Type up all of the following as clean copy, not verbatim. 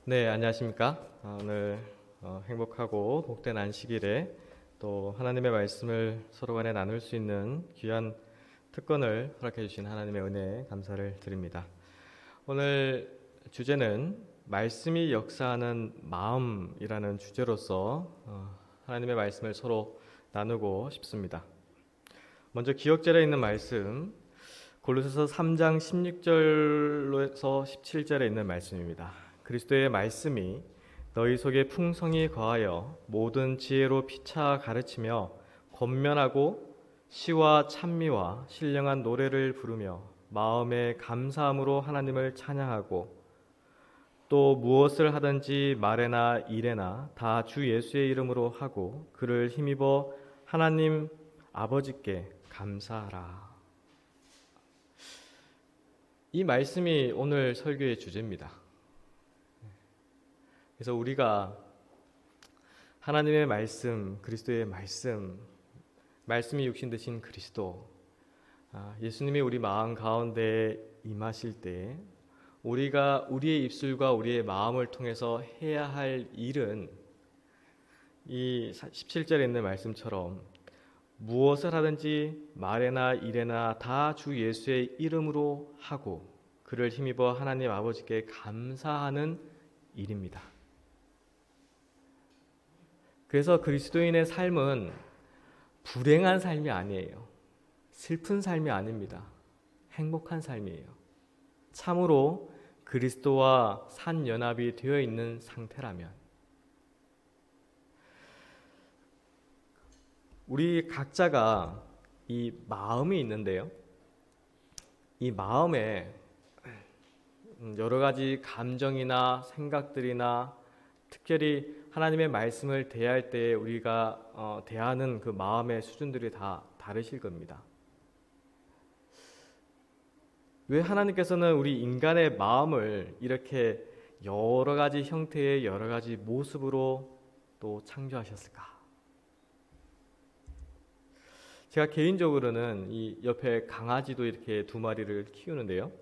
네, 안녕하십니까? 오늘 행복하고 복된 안식일에 또 하나님의 말씀을 서로 간에 나눌 수 있는 귀한 특권을 허락해 주신 하나님의 은혜에 감사를 드립니다. 오늘 주제는 말씀이 역사하는 마음이라는 주제로서 하나님의 말씀을 서로 나누고 싶습니다. 먼저 기억절에 있는 말씀, 골로새서 3장 16절에서 17절에 있는 말씀입니다. 그리스도의 말씀이 너희 속에 풍성히 거하여 모든 지혜로 피차 가르치며 권면하고 시와 찬미와 신령한 노래를 부르며 마음에 감사함으로 하나님을 찬양하고 또 무엇을 하든지 말에나 일에나 다 주 예수의 이름으로 하고 그를 힘입어 하나님 아버지께 감사하라. 이 말씀이 오늘 설교의 주제입니다. 그래서 우리가 하나님의 말씀, 그리스도의 말씀, 말씀이 육신 되신 그리스도, 예수님이 우리 마음 가운데 임하실 때 우리가 우리의 입술과 우리의 마음을 통해서 해야 할 일은 이 17절에 있는 말씀처럼 무엇을 하든지 말에나 일에나 다 주 예수의 이름으로 하고 그를 힘입어 하나님 아버지께 감사하는 일입니다. 그래서 그리스도인의 삶은 불행한 삶이 아니에요. 슬픈 삶이 아닙니다. 행복한 삶이에요. 참으로 그리스도와 산연합이 되어 있는 상태라면 우리 각자가 이 마음이 있는데요. 이 마음에 여러 가지 감정이나 생각들이나 특별히 하나님의 말씀을 대할 때 우리가 대하는 그 마음의 수준들이 다 다르실 겁니다. 왜 하나님께서는 우리 인간의 마음을 이렇게 여러 가지 형태의 여러 가지 모습으로 또 창조하셨을까? 제가 개인적으로는 이 옆에 강아지도 이렇게 두 마리를 키우는데요.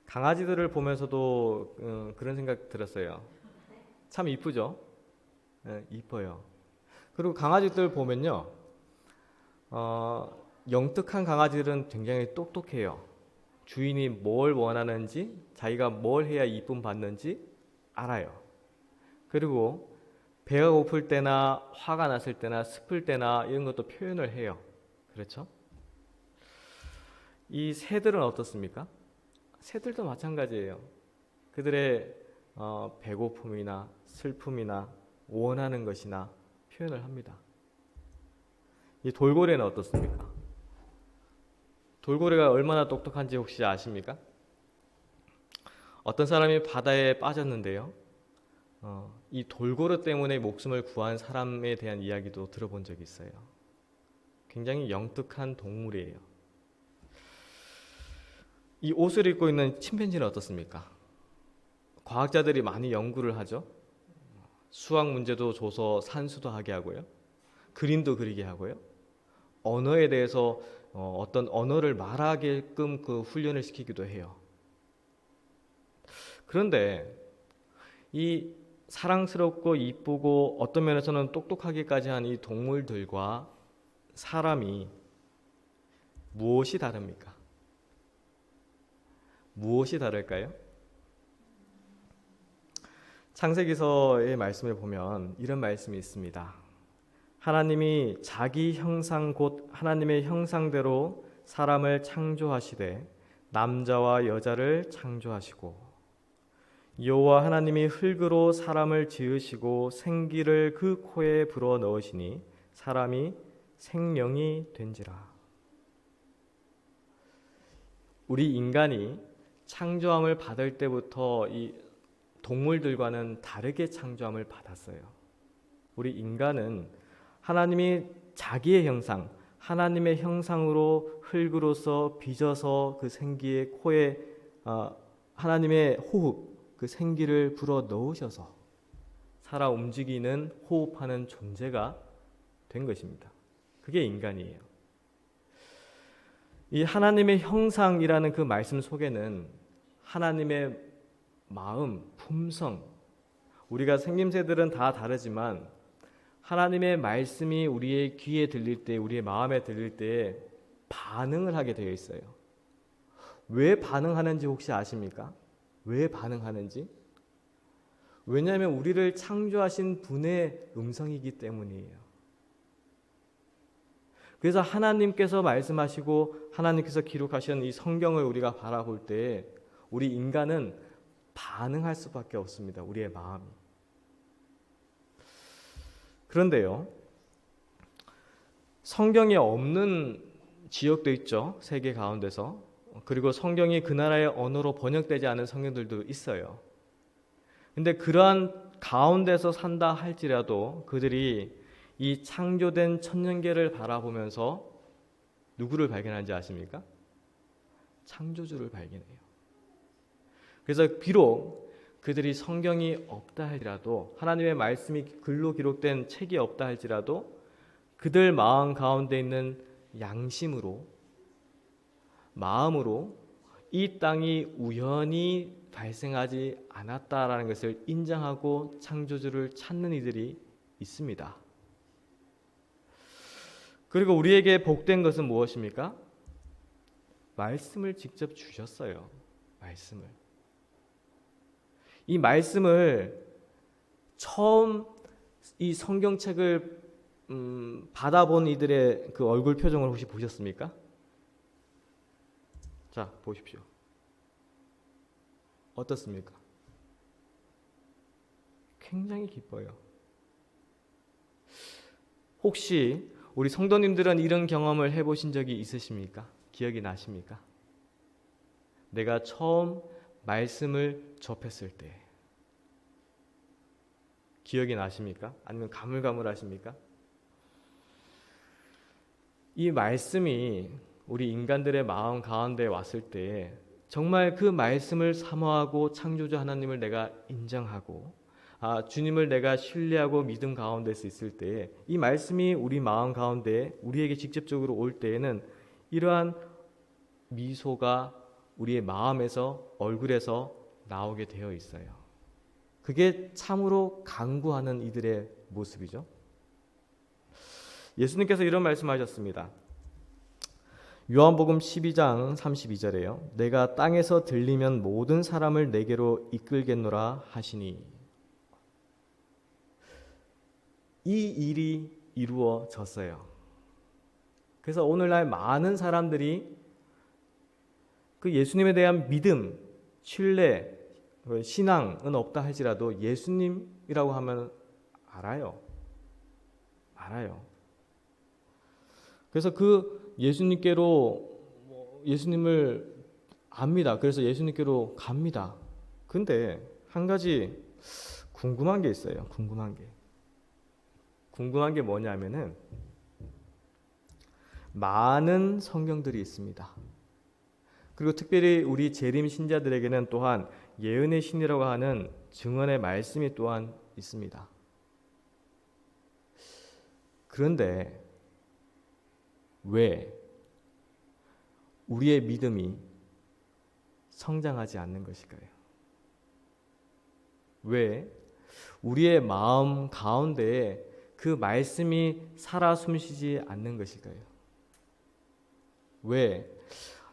강아지들을 보면서도 그런 생각 들었어요. 참 이쁘죠? 네, 이뻐요. 그리고 강아지들 보면요, 영특한 강아지들은 굉장히 똑똑해요. 주인이 뭘 원하는지, 자기가 뭘 해야 이쁨 받는지 알아요. 그리고 배가 고플 때나 화가 났을 때나 슬플 때나 이런 것도 표현을 해요. 그렇죠? 이 새들은 어떻습니까? 새들도 마찬가지예요. 그들의 배고픔이나 슬픔이나 원하는 것이나 표현을 합니다. 이 돌고래는 어떻습니까? 돌고래가 얼마나 똑똑한지 혹시 아십니까? 어떤 사람이 바다에 빠졌는데요. 이 돌고래 때문에 목숨을 구한 사람에 대한 이야기도 들어본 적이 있어요. 굉장히 영특한 동물이에요. 이 옷을 입고 있는 침팬지는 어떻습니까? 과학자들이 많이 연구를 하죠. 수학 문제도 줘서 산수도 하게 하고요. 그림도 그리게 하고요. 언어에 대해서 어떤 언어를 말하게끔 그 훈련을 시키기도 해요. 그런데 이 사랑스럽고 이쁘고 어떤 면에서는 똑똑하기까지 한 이 동물들과 사람이 무엇이 다릅니까? 무엇이 다를까요? 창세기서의 말씀을 보면 이런 말씀이 있습니다. 하나님이 자기 형상 곧 하나님의 형상대로 사람을 창조하시되 남자와 여자를 창조하시고 여호와 하나님이 흙으로 사람을 지으시고 생기를 그 코에 불어 넣으시니 사람이 생명이 된지라. 우리 인간이 창조함을 받을 때부터 이 동물들과는 다르게 창조함을 받았어요. 우리 인간은 하나님이 자기의 형상, 하나님의 형상으로 흙으로서 빚어서 그 생기의 코에 하나님의 호흡, 그 생기를 불어 넣으셔서 살아 움직이는 호흡하는 존재가 된 것입니다. 그게 인간이에요. 이 하나님의 형상이라는 그 말씀 속에는 하나님의 마음, 품성, 우리가 생김새들은 다 다르지만 하나님의 말씀이 우리의 귀에 들릴 때, 우리의 마음에 들릴 때 반응을 하게 되어 있어요. 왜 반응하는지 혹시 아십니까? 왜 반응하는지? 왜냐하면 우리를 창조하신 분의 음성이기 때문이에요. 그래서 하나님께서 말씀하시고 하나님께서 기록하신 이 성경을 우리가 바라볼 때 우리 인간은 반응할 수밖에 없습니다. 우리의 마음이. 그런데요, 성경이 없는 지역도 있죠. 세계 가운데서. 그리고 성경이 그 나라의 언어로 번역되지 않은 성경들도 있어요. 근데 그러한 가운데서 산다 할지라도 그들이 이 창조된 천년계를 바라보면서 누구를 발견하는지 아십니까? 창조주를 발견해요. 그래서 비록 그들이 성경이 없다 할지라도, 하나님의 말씀이 글로 기록된 책이 없다 할지라도 그들 마음 가운데 있는 양심으로, 마음으로 이 땅이 우연히 발생하지 않았다라는 것을 인정하고 창조주를 찾는 이들이 있습니다. 그리고 우리에게 복된 것은 무엇입니까? 말씀을 직접 주셨어요. 말씀을. 이 말씀을 처음 이 성경책을 받아본 이들의 그 얼굴 표정을 혹시 보셨습니까? 자, 보십시오. 어떻습니까? 굉장히 기뻐요. 혹시 우리 성도님들은 이런 경험을 해보신 적이 있으십니까? 기억이 나십니까? 내가 처음 말씀을 접했을 때 기억이 나십니까? 아니면 가물가물하십니까? 이 말씀이 우리 인간들의 마음 가운데 왔을 때 정말 그 말씀을 사모하고 창조주 하나님을 내가 인정하고 주님을 내가 신뢰하고 믿음 가운데서 있을 때 이 말씀이 우리 마음 가운데 우리에게 직접적으로 올 때에는 이러한 미소가 우리의 마음에서, 얼굴에서 나오게 되어 있어요. 그게 참으로 간구하는 이들의 모습이죠. 예수님께서 이런 말씀하셨습니다. 요한복음 12장 32절에요. 내가 땅에서 들리면 모든 사람을 내게로 이끌겠노라 하시니. 이 일이 이루어졌어요. 그래서 오늘날 많은 사람들이 그 예수님에 대한 믿음, 신뢰, 신앙은 없다 할지라도 예수님이라고 하면 알아요. 그래서 그 예수님을 압니다. 그래서 예수님께로 갑니다. 근데 한 가지 궁금한 게 있어요. 궁금한 게 뭐냐면은 많은 성경들이 있습니다. 그리고 특별히 우리 재림 신자들에게는 또한 예언의 신이라고 하는 증언의 말씀이 또한 있습니다. 그런데 왜 우리의 믿음이 성장하지 않는 것일까요? 왜 우리의 마음 가운데에 그 말씀이 살아 숨쉬지 않는 것일까요? 왜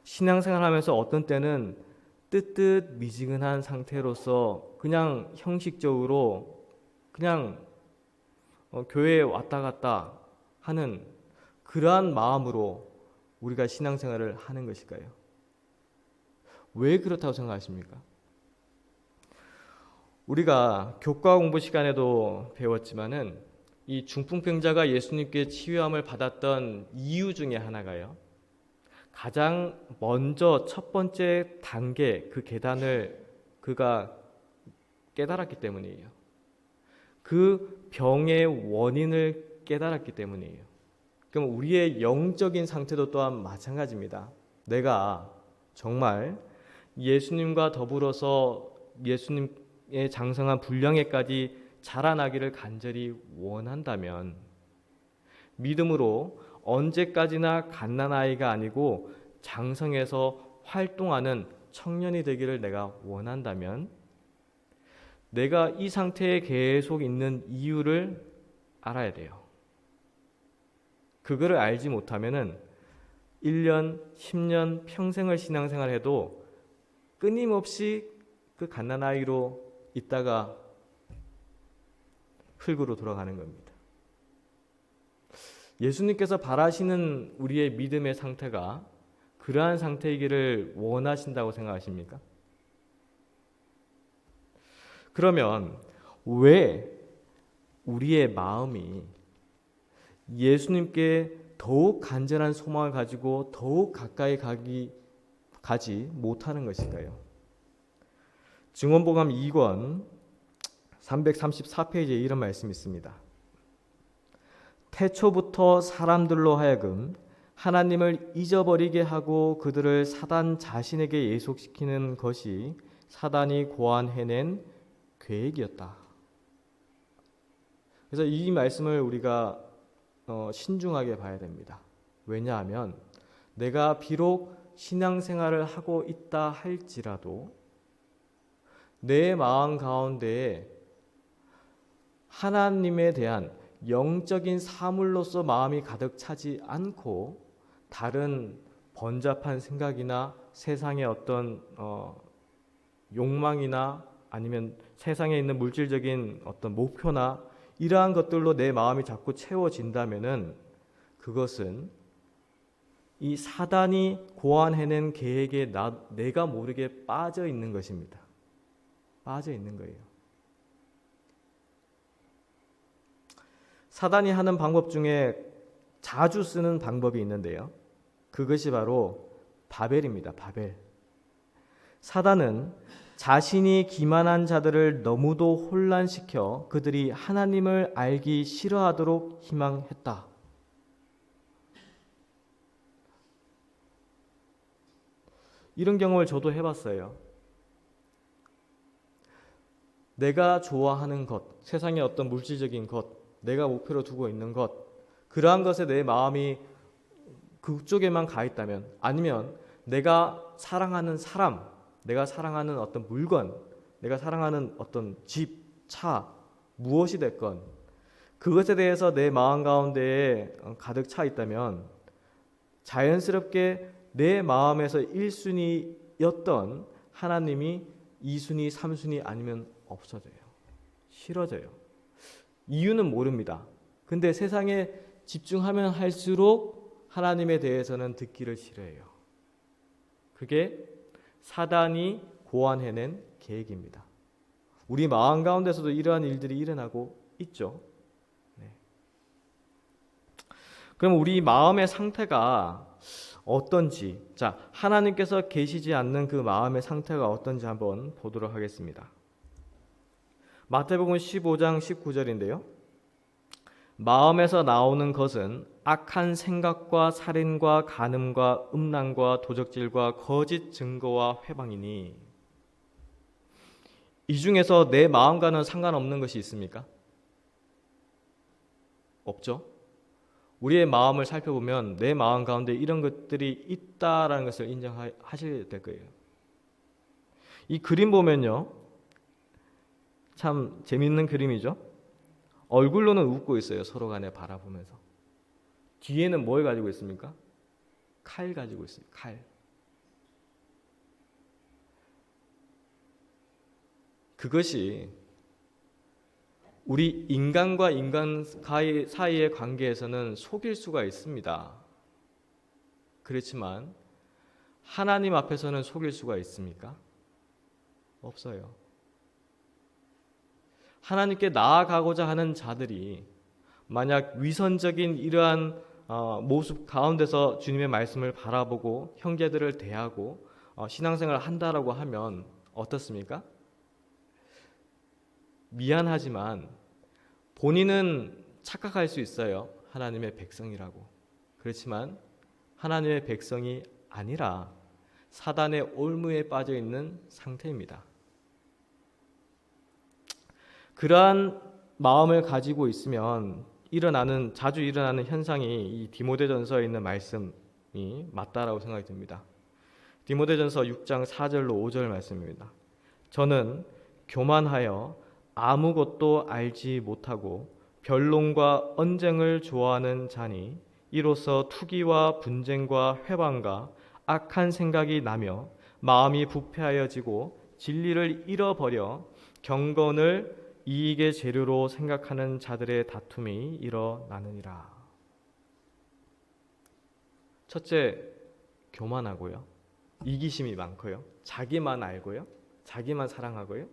신앙생활하면서 어떤 때는 뜨뜻미지근한 상태로서 그냥 형식적으로 그냥 교회에 왔다 갔다 하는 그러한 마음으로 우리가 신앙생활을 하는 것일까요? 왜 그렇다고 생각하십니까? 우리가 교과 공부 시간에도 배웠지만은 이 중풍병자가 예수님께 치유함을 받았던 이유 중에 하나가요. 가장 먼저 첫 번째 단계 그 계단을 그가 깨달았기 때문이에요. 그 병의 원인을 깨달았기 때문이에요. 그럼 우리의 영적인 상태도 또한 마찬가지입니다. 내가 정말 예수님과 더불어서 예수님의 장성한 분량에까지 자라나기를 간절히 원한다면 믿음으로 언제까지나 갓난아이가 아니고 장성해서 활동하는 청년이 되기를 내가 원한다면 내가 이 상태에 계속 있는 이유를 알아야 돼요. 그거를 알지 못하면은 1년, 10년, 평생을 신앙생활 해도 끊임없이 그 갓난아이로 있다가 흙으로 돌아가는 겁니다. 예수님께서 바라시는 우리의 믿음의 상태가 그러한 상태이기를 원하신다고 생각하십니까? 그러면 왜 우리의 마음이 예수님께 더욱 간절한 소망을 가지고 더욱 가까이 가지 못하는 것일까요? 증언복음 2권 334페이지에 이런 말씀이 있습니다. 태초부터 사람들로 하여금 하나님을 잊어버리게 하고 그들을 사단 자신에게 예속시키는 것이 사단이 고안해낸 계획이었다. 그래서 이 말씀을 우리가 신중하게 봐야 됩니다. 왜냐하면 내가 비록 신앙생활을 하고 있다 할지라도 내 마음 가운데에 하나님에 대한 영적인 사물로서 마음이 가득 차지 않고 다른 번잡한 생각이나 세상의 어떤 욕망이나 아니면 세상에 있는 물질적인 어떤 목표나 이러한 것들로 내 마음이 자꾸 채워진다면은 그것은 이 사단이 고안해낸 계획에 내가 모르게 빠져 있는 것입니다. 빠져 있는 거예요. 사단이 하는 방법 중에 자주 쓰는 방법이 있는데요. 그것이 바로 바벨입니다. 바벨. 사단은 자신이 기만한 자들을 너무도 혼란시켜 그들이 하나님을 알기 싫어하도록 희망했다. 이런 경험을 저도 해봤어요. 내가 좋아하는 것, 세상의 어떤 물질적인 것, 내가 목표로 두고 있는 것, 그러한 것에 내 마음이 그쪽에만 가 있다면, 아니면 내가 사랑하는 사람, 내가 사랑하는 어떤 물건, 내가 사랑하는 어떤 집, 차, 무엇이 됐건 그것에 대해서 내 마음 가운데에 가득 차 있다면 자연스럽게 내 마음에서 1순위였던 하나님이 2순위, 3순위 아니면 없어져요. 싫어져요. 이유는 모릅니다. 근데 세상에 집중하면 할수록 하나님에 대해서는 듣기를 싫어해요. 그게 사단이 고안해낸 계획입니다. 우리 마음 가운데서도 이러한 일들이 일어나고 있죠. 네. 그럼 우리 마음의 상태가 어떤지, 자, 하나님께서 계시지 않는 그 마음의 상태가 어떤지 한번 보도록 하겠습니다. 마태복음 15장 19절인데요. 마음에서 나오는 것은 악한 생각과 살인과 간음과 음란과 도적질과 거짓 증거와 회방이니. 이 중에서 내 마음과는 상관없는 것이 있습니까? 없죠. 우리의 마음을 살펴보면 내 마음 가운데 이런 것들이 있다라는 것을 인정하셔야 될 거예요. 이 그림 보면요, 참 재밌는 그림이죠. 얼굴로는 웃고 있어요. 서로 간에 바라보면서. 뒤에는 뭘 가지고 있습니까? 칼 가지고 있어요. 칼. 그것이 우리 인간과 인간 사이의 관계에서는 속일 수가 있습니다. 그렇지만 하나님 앞에서는 속일 수가 있습니까? 없어요. 하나님께 나아가고자 하는 자들이 만약 위선적인 이러한 모습 가운데서 주님의 말씀을 바라보고 형제들을 대하고 신앙생활을 한다라고 하면 어떻습니까? 미안하지만 본인은 착각할 수 있어요. 하나님의 백성이라고. 그렇지만 하나님의 백성이 아니라 사단의 올무에 빠져 있는 상태입니다. 그러한 마음을 가지고 있으면 자주 일어나는 현상이 이 디모데전서에 있는 말씀이 맞다라고 생각이 듭니다. 디모데전서 6장 4절로 5절 말씀입니다. 저는 교만하여 아무것도 알지 못하고 변론과 언쟁을 좋아하는 자니 이로써 투기와 분쟁과 회방과 악한 생각이 나며 마음이 부패하여지고 진리를 잃어버려 경건을 이익의 재료로 생각하는 자들의 다툼이 일어나느니라. 첫째, 교만하고요. 이기심이 많고요. 자기만 알고요. 자기만 사랑하고요.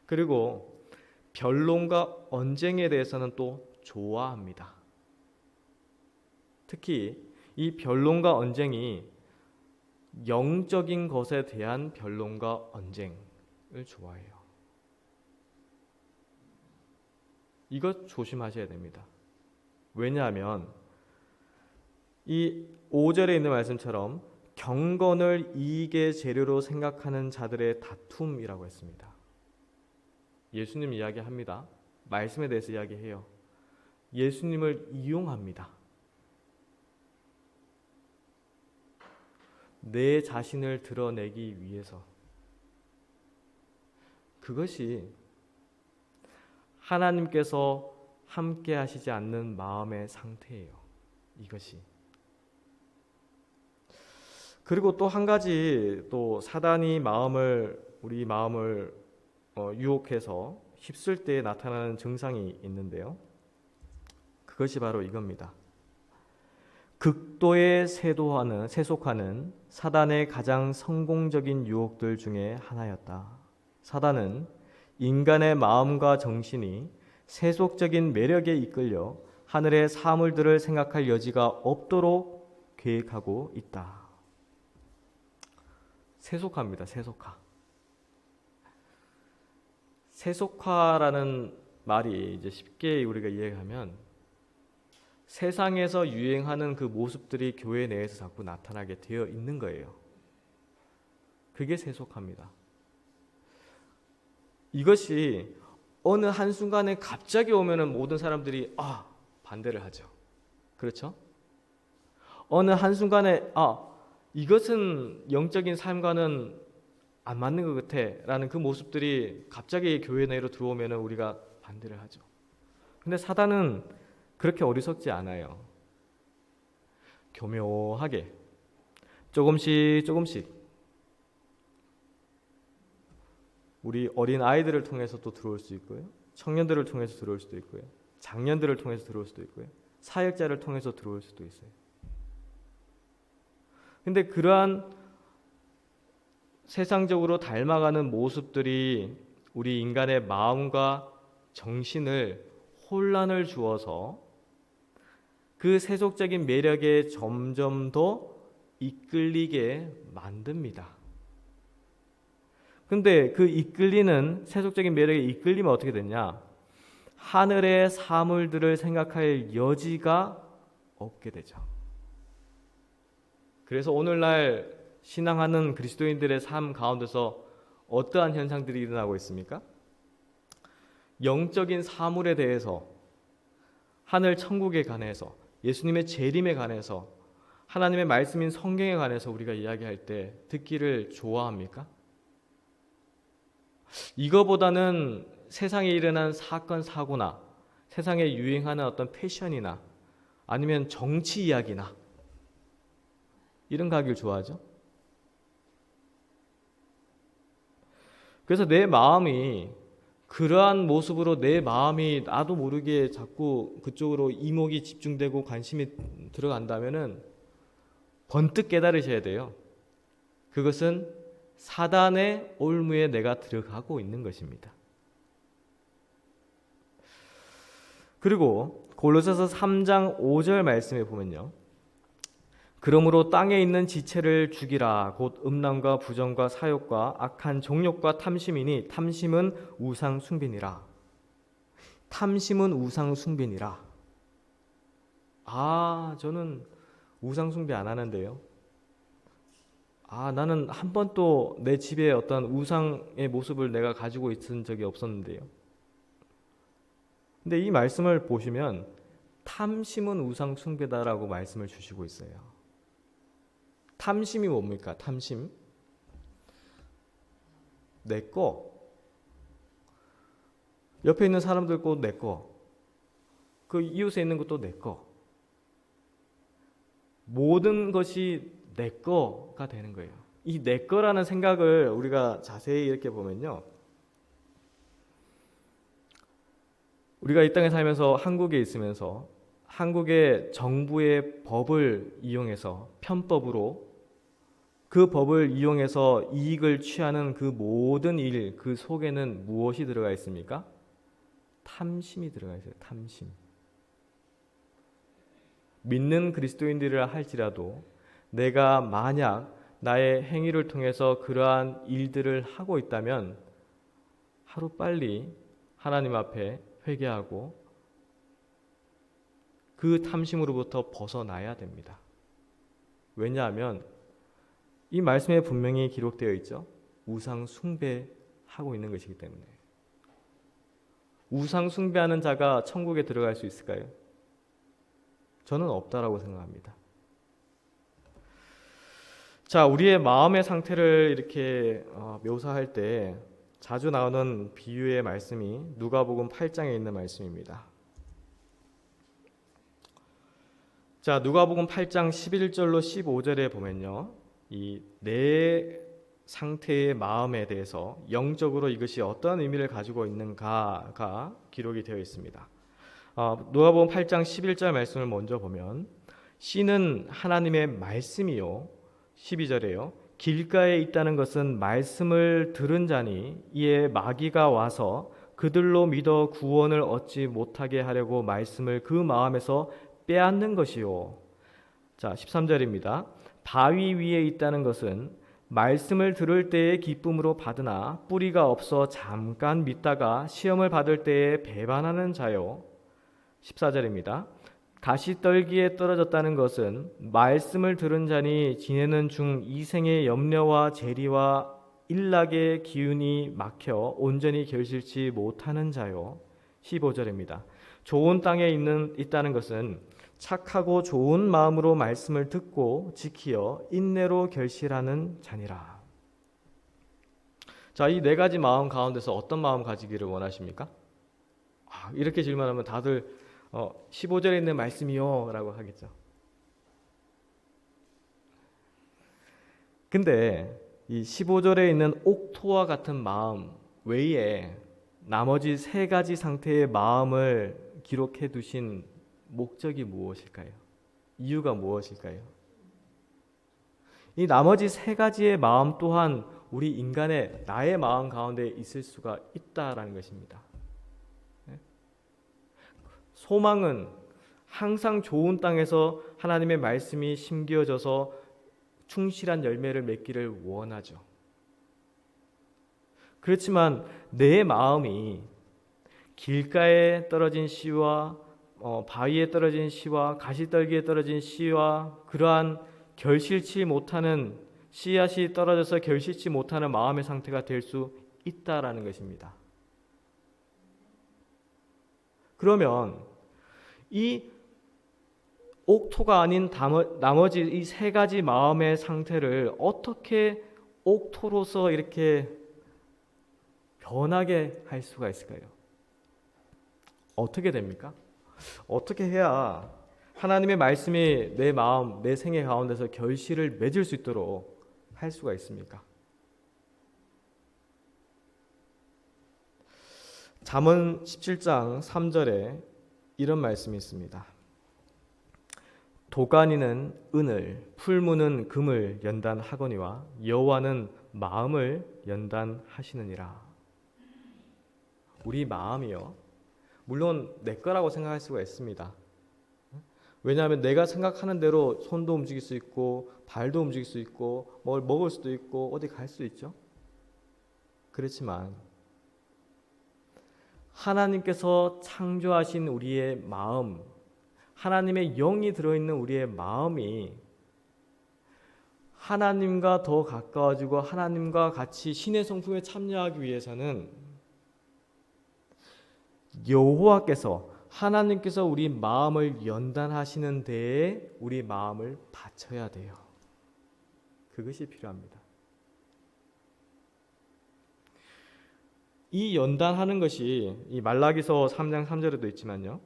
그리고 변론과 언쟁에 대해서는 또 좋아합니다. 특히 이 변론과 언쟁이 영적인 것에 대한 변론과 언쟁을 좋아해요. 이것 조심하셔야 됩니다. 왜냐하면 이 5절에 있는 말씀처럼 경건을 이익의 재료로 생각하는 자들의 다툼이라고 했습니다. 예수님 이야기합니다. 말씀에 대해서 이야기해요. 예수님을 이용합니다. 내 자신을 드러내기 위해서. 그것이 하나님께서 함께 하시지 않는 마음의 상태예요. 이것이. 그리고 또 한 가지, 또 사단이 우리 마음을 유혹해서 휩쓸 때 나타나는 증상이 있는데요. 그것이 바로 이겁니다. 극도에 세속하는 사단의 가장 성공적인 유혹들 중에 하나였다. 사단은 인간의 마음과 정신이 세속적인 매력에 이끌려 하늘의 사물들을 생각할 여지가 없도록 계획하고 있다. 세속화입니다. 세속화. 세속화라는 말이 이제 쉽게 우리가 이해하면 세상에서 유행하는 그 모습들이 교회 내에서 자꾸 나타나게 되어 있는 거예요. 그게 세속화입니다. 이것이 어느 한순간에 갑자기 오면은 모든 사람들이 반대를 하죠. 그렇죠? 어느 한순간에 이것은 영적인 삶과는 안 맞는 것 같아 라는 그 모습들이 갑자기 교회 내로 들어오면 우리가 반대를 하죠. 근데 사단은 그렇게 어리석지 않아요. 교묘하게 조금씩 우리 어린 아이들을 통해서도 들어올 수 있고요. 청년들을 통해서 들어올 수도 있고요. 장년들을 통해서 들어올 수도 있고요. 사역자를 통해서 들어올 수도 있어요. 근데 그러한 세상적으로 닮아가는 모습들이 우리 인간의 마음과 정신을 혼란을 주어서 그 세속적인 매력에 점점 더 이끌리게 만듭니다. 근데 그 이끌리는 세속적인 매력에 이끌리면 어떻게 되냐? 하늘의 사물들을 생각할 여지가 없게 되죠. 그래서 오늘날 신앙하는 그리스도인들의 삶 가운데서 어떠한 현상들이 일어나고 있습니까? 영적인 사물에 대해서, 하늘 천국에 관해서, 예수님의 재림에 관해서, 하나님의 말씀인 성경에 관해서 우리가 이야기할 때 듣기를 좋아합니까? 이거보다는 세상에 일어난 사건 사고나 세상에 유행하는 어떤 패션이나 아니면 정치 이야기나 이런 거 하길 좋아하죠. 그래서 내 마음이 그러한 모습으로 내 마음이 나도 모르게 자꾸 그쪽으로 이목이 집중되고 관심이 들어간다면은 번뜩 깨달으셔야 돼요. 그것은 사단의 올무에 내가 들어가고 있는 것입니다. 그리고 골로새서 3장 5절 말씀에 보면요. 그러므로 땅에 있는 지체를 죽이라. 곧 음란과 부정과 사욕과 악한 정욕과 탐심이니 탐심은 우상 숭배니라. 탐심은 우상 숭배니라. 저는 우상 숭배 안 하는데요. 나는 한 번도 내 집에 어떤 우상의 모습을 내가 가지고 있은 적이 없었는데요. 근데 이 말씀을 보시면 탐심은 우상 숭배다라고 말씀을 주시고 있어요. 탐심이 뭡니까? 탐심. 내 거. 옆에 있는 사람들 것 내 거, 그 이웃에 있는 것도 내 거. 모든 것이 내 거가 되는 거예요. 이 내 거라는 생각을 우리가 자세히 이렇게 보면요. 우리가 이 땅에 살면서 한국에 있으면서 한국의 정부의 법을 이용해서 편법으로 그 법을 이용해서 이익을 취하는 그 모든 일, 그 속에는 무엇이 들어가 있습니까? 탐심이 들어가 있어요. 탐심. 믿는 그리스도인들이라 할지라도 내가 만약 나의 행위를 통해서 그러한 일들을 하고 있다면 하루빨리 하나님 앞에 회개하고 그 탐심으로부터 벗어나야 됩니다. 왜냐하면 이 말씀에 분명히 기록되어 있죠. 우상 숭배하고 있는 것이기 때문에. 우상 숭배하는 자가 천국에 들어갈 수 있을까요? 저는 없다라고 생각합니다. 자, 우리의 마음의 상태를 이렇게 묘사할 때 자주 나오는 비유의 말씀이 누가복음 8장에 있는 말씀입니다. 자, 누가복음 8장 11절로 15절에 보면요. 이 내 상태의 마음에 대해서 영적으로 이것이 어떤 의미를 가지고 있는가가 기록이 되어 있습니다. 누가복음 8장 11절 말씀을 먼저 보면 씨는 하나님의 말씀이요 12절에요 길가에 있다는 것은 말씀을 들은 자니 이에 마귀가 와서 그들로 믿어 구원을 얻지 못하게 하려고 말씀을 그 마음에서 빼앗는 것이요. 자, 13절입니다. 바위 위에 있다는 것은 말씀을 들을 때의 기쁨으로 받으나 뿌리가 없어 잠깐 믿다가 시험을 받을 때에 배반하는 자요. 14절입니다. 가시떨기에 떨어졌다는 것은 말씀을 들은 자니 지내는 중 이생의 염려와 재리와 일락의 기운이 막혀 온전히 결실치 못하는 자요. 15절입니다. 좋은 땅에 있다는 것은 착하고 좋은 마음으로 말씀을 듣고 지키어 인내로 결실하는 자니라. 자, 이 네 가지 마음 가운데서 어떤 마음 가지기를 원하십니까? 이렇게 질문하면 다들 15절에 있는 말씀이요 라고 하겠죠. 근데 이 15절에 있는 옥토와 같은 마음 외에 나머지 세 가지 상태의 마음을 기록해 두신 목적이 무엇일까요? 이유가 무엇일까요? 이 나머지 세 가지의 마음 또한 우리 인간의 나의 마음 가운데 있을 수가 있다라는 것입니다. 소망은 항상 좋은 땅에서 하나님의 말씀이 심겨져서 충실한 열매를 맺기를 원하죠. 그렇지만 내 마음이 길가에 떨어진 씨와 바위에 떨어진 씨와 가시떨기에 떨어진 씨와 그러한 결실치 못하는 씨앗이 떨어져서 결실치 못하는 마음의 상태가 될 수 있다라는 것입니다. 그러면 이 옥토가 아닌 나머지 이 세 가지 마음의 상태를 어떻게 옥토로서 이렇게 변하게 할 수가 있을까요? 어떻게 됩니까? 어떻게 해야 하나님의 말씀이 내 마음, 내 생애 가운데서 결실을 맺을 수 있도록 할 수가 있습니까? 잠언 17장 3절에 이런 말씀이 있습니다. 도가니는 은을, 풀무는 금을 연단하거니와 여호와는 마음을 연단하시느니라. 우리 마음이요. 물론 내 거라고 생각할 수가 있습니다. 왜냐하면 내가 생각하는 대로 손도 움직일 수 있고 발도 움직일 수 있고 뭘 먹을 수도 있고 어디 갈 수 있죠. 그렇지만 하나님께서 창조하신 우리의 마음, 하나님의 영이 들어있는 우리의 마음이 하나님과 더 가까워지고 하나님과 같이 신의 성품에 참여하기 위해서는 여호와께서 하나님께서 우리 마음을 연단하시는 데에 우리 마음을 바쳐야 돼요. 그것이 필요합니다. 이 연단하는 것이 이 말라기서 3장 3절에도 있지만요.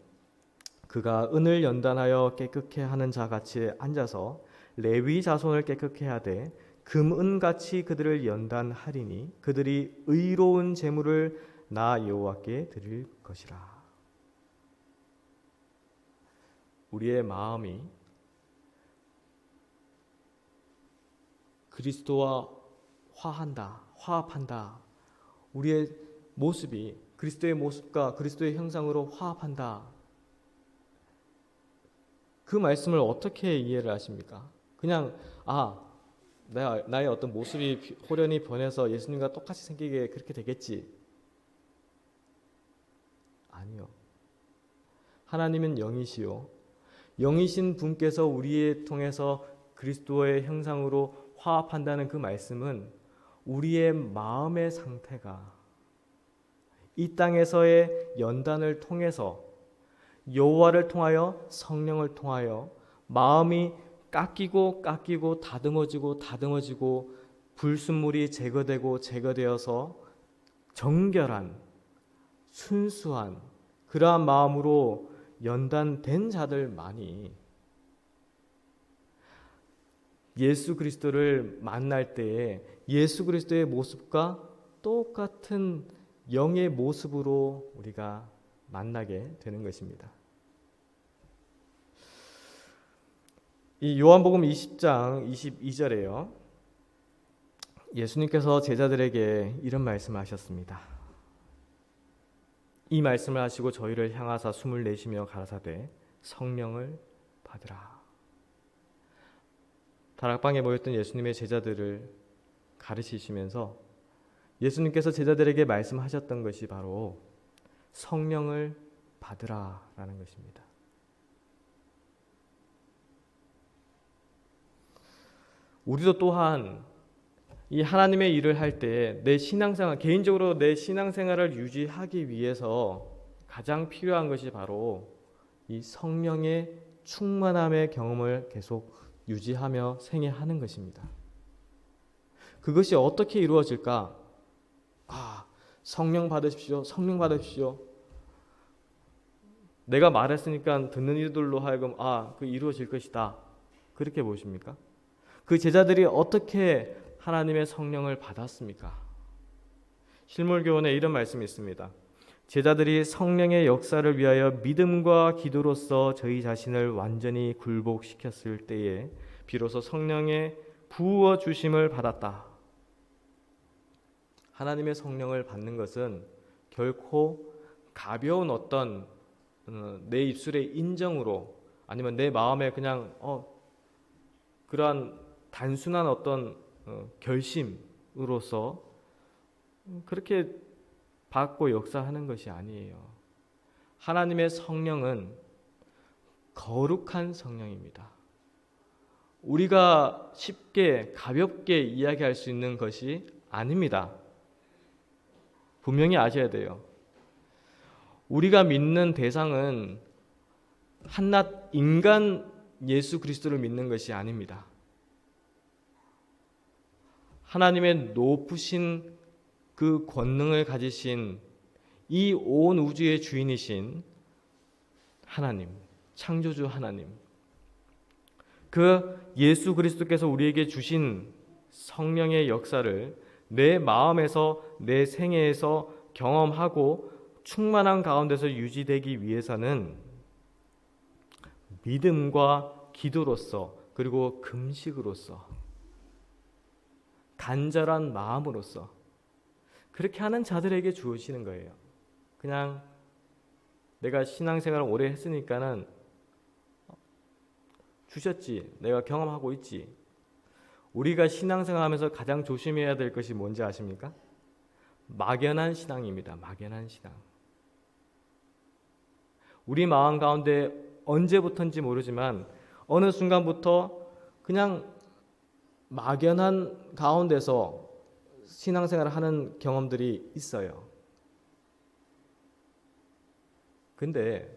그가 은을 연단하여 깨끗게 하는 자 같이 앉아서 레위 자손을 깨끗게 하되 금은같이 그들을 연단하리니 그들이 의로운 제물을 나 여호와께 드릴 것이라. 우리의 마음이 그리스도와 화합한다. 우리의 모습이 그리스도의 모습과 그리스도의 형상으로 화합한다. 그 말씀을 어떻게 이해를 하십니까? 그냥 나의 어떤 모습이 호련히 변해서 예수님과 똑같이 생기게 그렇게 되겠지. 아니요. 하나님은 영이시요. 영이신 분께서 우리에 통해서 그리스도의 형상으로 화합한다는 그 말씀은 우리의 마음의 상태가 이 땅에서의 연단을 통해서 여호와를 통하여 성령을 통하여 마음이 깎이고 다듬어지고 불순물이 제거되어서 정결한 순수한 그러한 마음으로 연단된 자들만이 예수 그리스도를 만날 때에 예수 그리스도의 모습과 똑같은 영의 모습으로 우리가 만나게 되는 것입니다. 이 요한복음 20장 22절에요. 예수님께서 제자들에게 이런 말씀을 하셨습니다. 이 말씀을 하시고 저희를 향하사 숨을 내쉬며 가라사대 성령을 받으라. 다락방에 모였던 예수님의 제자들을 가르치시면서 예수님께서 제자들에게 말씀하셨던 것이 바로 성령을 받으라라는 것입니다. 우리도 또한 이 하나님의 일을 할 때 내 신앙생활, 개인적으로 내 신앙생활을 유지하기 위해서 가장 필요한 것이 바로 이 성령의 충만함의 경험을 계속 유지하며 생애하는 것입니다. 그것이 어떻게 이루어질까? 성령 받으십시오. 성령 받으십시오. 내가 말했으니까 듣는 이들로 하여금 그 이루어질 것이다. 그렇게 보십니까? 그 제자들이 어떻게 하나님의 성령을 받았습니까? 실물교훈에 이런 말씀이 있습니다. 제자들이 성령의 역사를 위하여 믿음과 기도로서 저희 자신을 완전히 굴복시켰을 때에 비로소 성령의 부어 주심을 받았다. 하나님의 성령을 받는 것은 결코 가벼운 어떤 내 입술의 인정으로 아니면 내 마음에 그냥 그러한 단순한 어떤 결심으로서 그렇게 받고 역사하는 것이 아니에요. 하나님의 성령은 거룩한 성령입니다. 우리가 쉽게 가볍게 이야기할 수 있는 것이 아닙니다. 분명히 아셔야 돼요. 우리가 믿는 대상은 한낱 인간 예수 그리스도를 믿는 것이 아닙니다. 하나님의 높으신 그 권능을 가지신 이 온 우주의 주인이신 하나님, 창조주 하나님, 그 예수 그리스도께서 우리에게 주신 성령의 역사를 내 마음에서 내 생애에서 경험하고 충만한 가운데서 유지되기 위해서는 믿음과 기도로서 그리고 금식으로서 간절한 마음으로서 그렇게 하는 자들에게 주어지는 거예요. 그냥 내가 신앙생활을 오래 했으니까는 주셨지, 내가 경험하고 있지. 우리가 신앙생활하면서 가장 조심해야 될 것이 뭔지 아십니까? 막연한 신앙입니다. 막연한 신앙. 우리 마음 가운데 언제부터인지 모르지만 어느 순간부터 그냥 막연한 가운데서 신앙생활을 하는 경험들이 있어요. 근데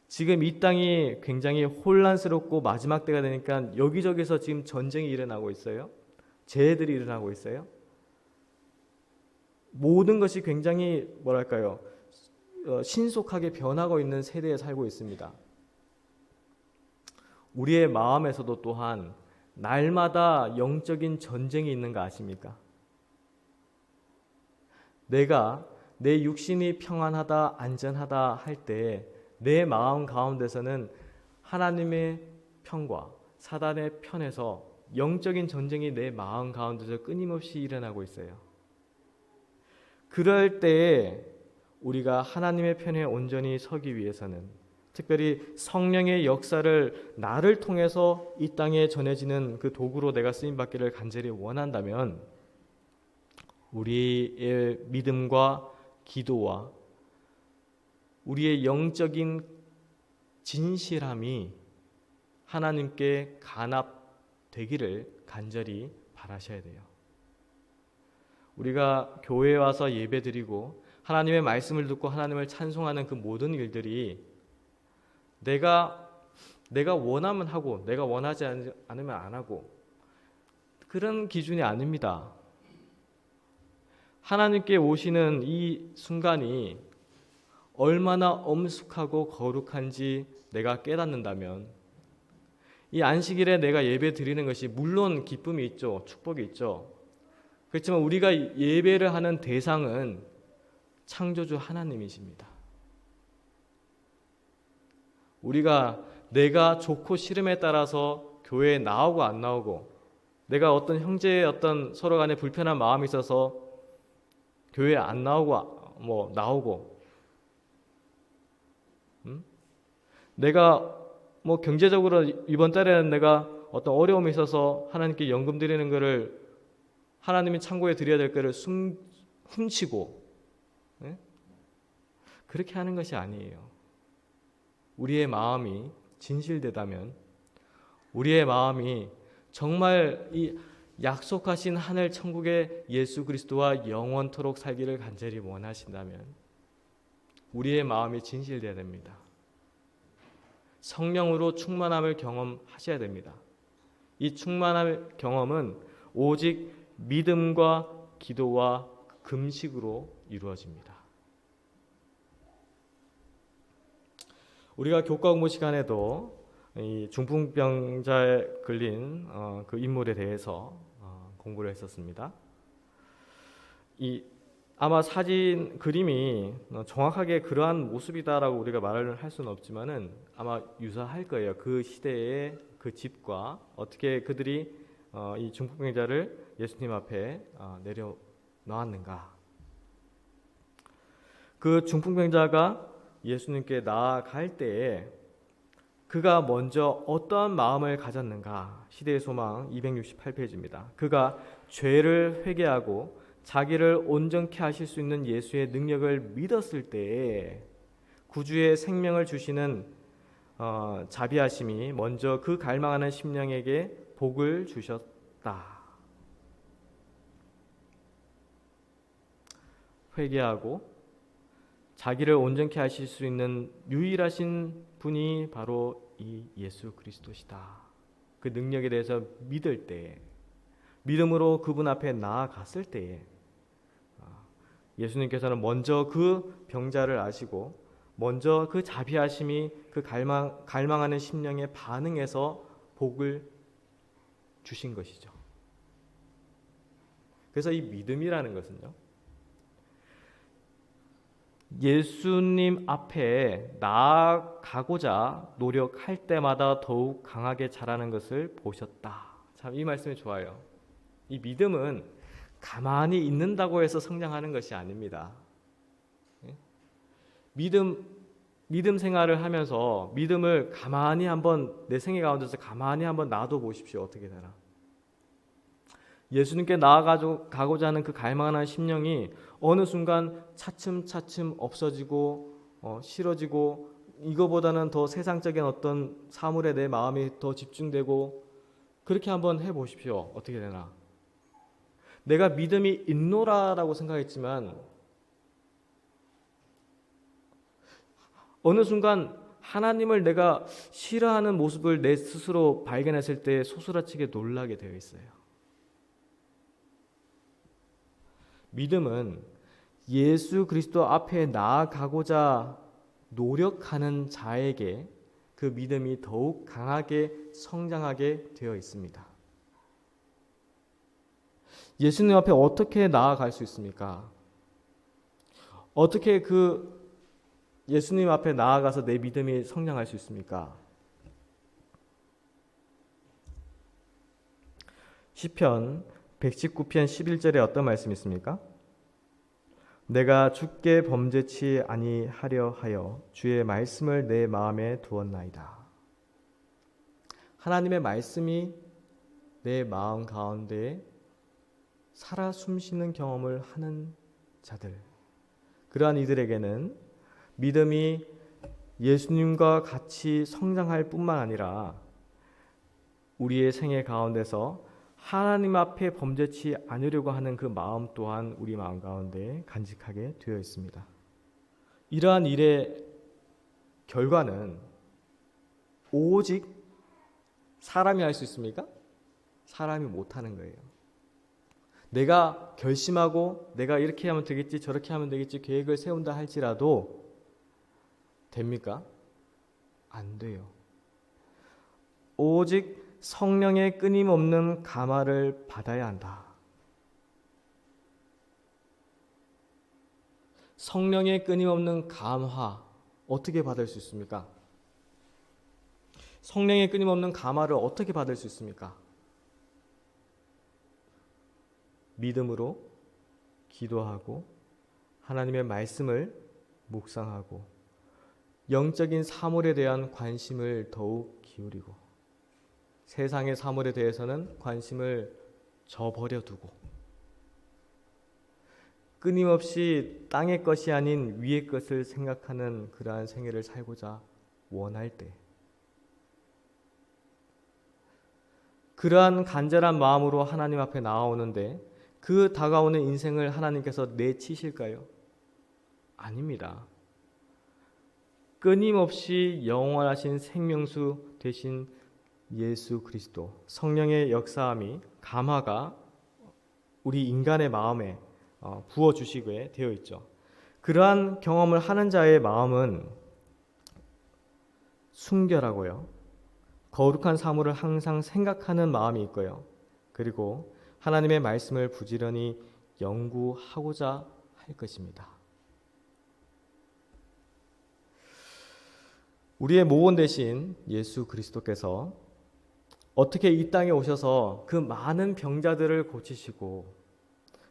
지금 이 땅이 굉장히 혼란스럽고 마지막 때가 되니까 여기저기서 지금 전쟁이 일어나고 있어요. 재해들이 일어나고 있어요. 모든 것이 굉장히 뭐랄까요? 신속하게 변하고 있는 세대에 살고 있습니다. 우리의 마음에서도 또한 날마다 영적인 전쟁이 있는 거 아십니까? 내가 내 육신이 평안하다, 안전하다 할 때 내 마음 가운데서는 하나님의 편과 사단의 편에서 영적인 전쟁이 내 마음 가운데서 끊임없이 일어나고 있어요. 그럴 때에 우리가 하나님의 편에 온전히 서기 위해서는, 특별히 성령의 역사를 나를 통해서 이 땅에 전해지는 그 도구로 내가 쓰임받기를 간절히 원한다면, 우리의 믿음과 기도와 우리의 영적인 진실함이 하나님께 간합되기를 간절히 바라셔야 돼요. 우리가 교회에 와서 예배드리고 하나님의 말씀을 듣고 하나님을 찬송하는 그 모든 일들이 내가 원하면 하고 내가 원하지 않으면 안 하고 그런 기준이 아닙니다. 하나님께 오시는 이 순간이 얼마나 엄숙하고 거룩한지 내가 깨닫는다면, 이 안식일에 내가 예배 드리는 것이 물론 기쁨이 있죠. 축복이 있죠. 그렇지만 우리가 예배를 하는 대상은 창조주 하나님이십니다. 내가 좋고 싫음에 따라서 교회에 나오고 안 나오고, 내가 어떤 형제의 어떤 서로 간에 불편한 마음이 있어서 교회에 안 나오고 나오고, 내가 경제적으로 이번 달에는 내가 어떤 어려움이 있어서 하나님께 연금 드리는 거를, 하나님이 창고에 드려야 될 거를 훔치고 그렇게 하는 것이 아니에요. 우리의 마음이 진실되다면, 우리의 마음이 정말 이 약속하신 하늘 천국의 예수 그리스도와 영원토록 살기를 간절히 원하신다면 우리의 마음이 진실되어야 됩니다. 성령으로 충만함을 경험하셔야 됩니다. 이 충만함의 경험은 오직 믿음과 기도와 금식으로 이루어집니다. 우리가 교과 공부 시간에도 이 중풍병자에 걸린 그 인물에 대해서 공부를 했었습니다. 아마 사진 그림이 정확하게 그러한 모습이다라고 우리가 말을 할 수는 없지만은 아마 유사할 거예요. 그 시대의 그 집과 어떻게 그들이 이 중풍병자를 예수님 앞에 내려 놓았는가. 그 중풍병자가 예수님께 나아갈 때에 그가 먼저 어떠한 마음을 가졌는가. 시대의 소망 268페이지입니다. 그가 죄를 회개하고 자기를 온전케 하실 수 있는 예수의 능력을 믿었을 때에 구주의 생명을 주시는 자비하심이 먼저 그 갈망하는 심령에게 복을 주셨다. 회개하고 자기를 온전케 하실 수 있는 유일하신 분이 바로 이 예수 그리스도시다. 그 능력에 대해서 믿을 때에, 믿음으로 그분 앞에 나아갔을 때에 예수님께서는 먼저 그 병자를 아시고 먼저 그 자비하심이 그 갈망하는 심령에 반응해서 복을 주신 것이죠. 그래서 이 믿음이라는 것은요, 예수님 앞에 나아가고자 노력할 때마다 더욱 강하게 자라는 것을 보셨다. 참 이 말씀이 좋아요. 이 믿음은 가만히 있는다고 해서 성장하는 것이 아닙니다. 믿음 생활을 하면서 믿음을 가만히 한번 내 생애 가운데서 가만히 한번 놔둬 보십시오. 어떻게 되나. 예수님께 나아가고자 하는 그 갈망하는 심령이 어느 순간 차츰차츰 없어지고 싫어지고, 이거보다는 더 세상적인 어떤 사물에 내 마음이 더 집중되고, 그렇게 한번 해보십시오. 어떻게 되나. 내가 믿음이 있노라라고 생각했지만 어느 순간 하나님을 내가 싫어하는 모습을 내 스스로 발견했을 때 소스라치게 놀라게 되어 있어요. 믿음은 예수 그리스도 앞에 나아가고자 노력하는 자에게 그 믿음이 더욱 강하게 성장하게 되어 있습니다. 예수님 앞에 어떻게 나아갈 수 있습니까? 어떻게 그 예수님 앞에 나아가서 내 믿음이 성장할 수 있습니까? 시편 119편 11절에 어떤 말씀이 있습니까? 내가 주께 범죄치 아니하려 하여 주의 말씀을 내 마음에 두었나이다. 하나님의 말씀이 내 마음 가운데 살아 숨쉬는 경험을 하는 자들, 그러한 이들에게는 믿음이 예수님과 같이 성장할 뿐만 아니라 우리의 생애 가운데서 하나님 앞에 범죄치 않으려고 하는 그 마음 또한 우리 마음 가운데 간직하게 되어 있습니다. 이러한 일의 결과는 오직 사람이 할 수 있습니까? 사람이 못하는 거예요. 내가 결심하고 내가 이렇게 하면 되겠지 저렇게 하면 되겠지 계획을 세운다 할지라도 됩니까? 안 돼요. 오직 성령의 끊임없는 감화를 받아야 한다. 성령의 끊임없는 감화 어떻게 받을 수 있습니까? 성령의 끊임없는 감화를 어떻게 받을 수 있습니까? 믿음으로 기도하고 하나님의 말씀을 묵상하고 영적인 사물에 대한 관심을 더욱 기울이고 세상의 사물에 대해서는 관심을 저버려 두고 끊임없이 땅의 것이 아닌 위의 것을 생각하는 그러한 생애를 살고자 원할 때 그러한 간절한 마음으로 하나님 앞에 나아오는데 그 다가오는 인생을 하나님께서 내치실까요? 아닙니다. 끊임없이 영원하신 생명수 되신 예수 그리스도 성령의 역사함이 감화가 우리 인간의 마음에 부어주시게 되어 있죠. 그러한 경험을 하는 자의 마음은 순결하고요. 거룩한 사물을 항상 생각하는 마음이 있고요. 그리고 하나님의 말씀을 부지런히 연구하고자 할 것입니다. 우리의 모범 되신 예수 그리스도께서 어떻게 이 땅에 오셔서 그 많은 병자들을 고치시고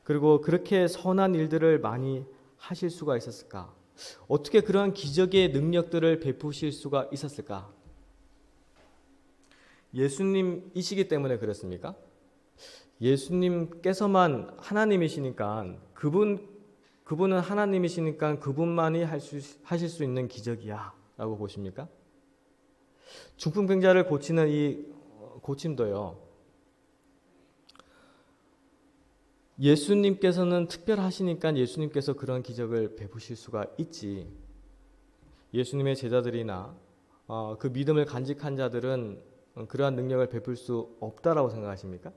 그리고 그렇게 선한 일들을 많이 하실 수가 있었을까? 어떻게 그러한 기적의 능력들을 베푸실 수가 있었을까? 예수님이시기 때문에 그렇습니까? 예수님께서만 하나님이시니까 그분은 하나님이시니까 그분만이 하실 수 있는 기적이야 라고 보십니까? 중풍병자를 고치는 이 고침도요. 예수님께서는 특별하시니까 예수님께서 그런 기적을 베푸실 수가 있지. 예수님의 제자들이나 그 믿음을 간직한 자들은 그러한 능력을 베풀 수 없다라고 생각하십니까?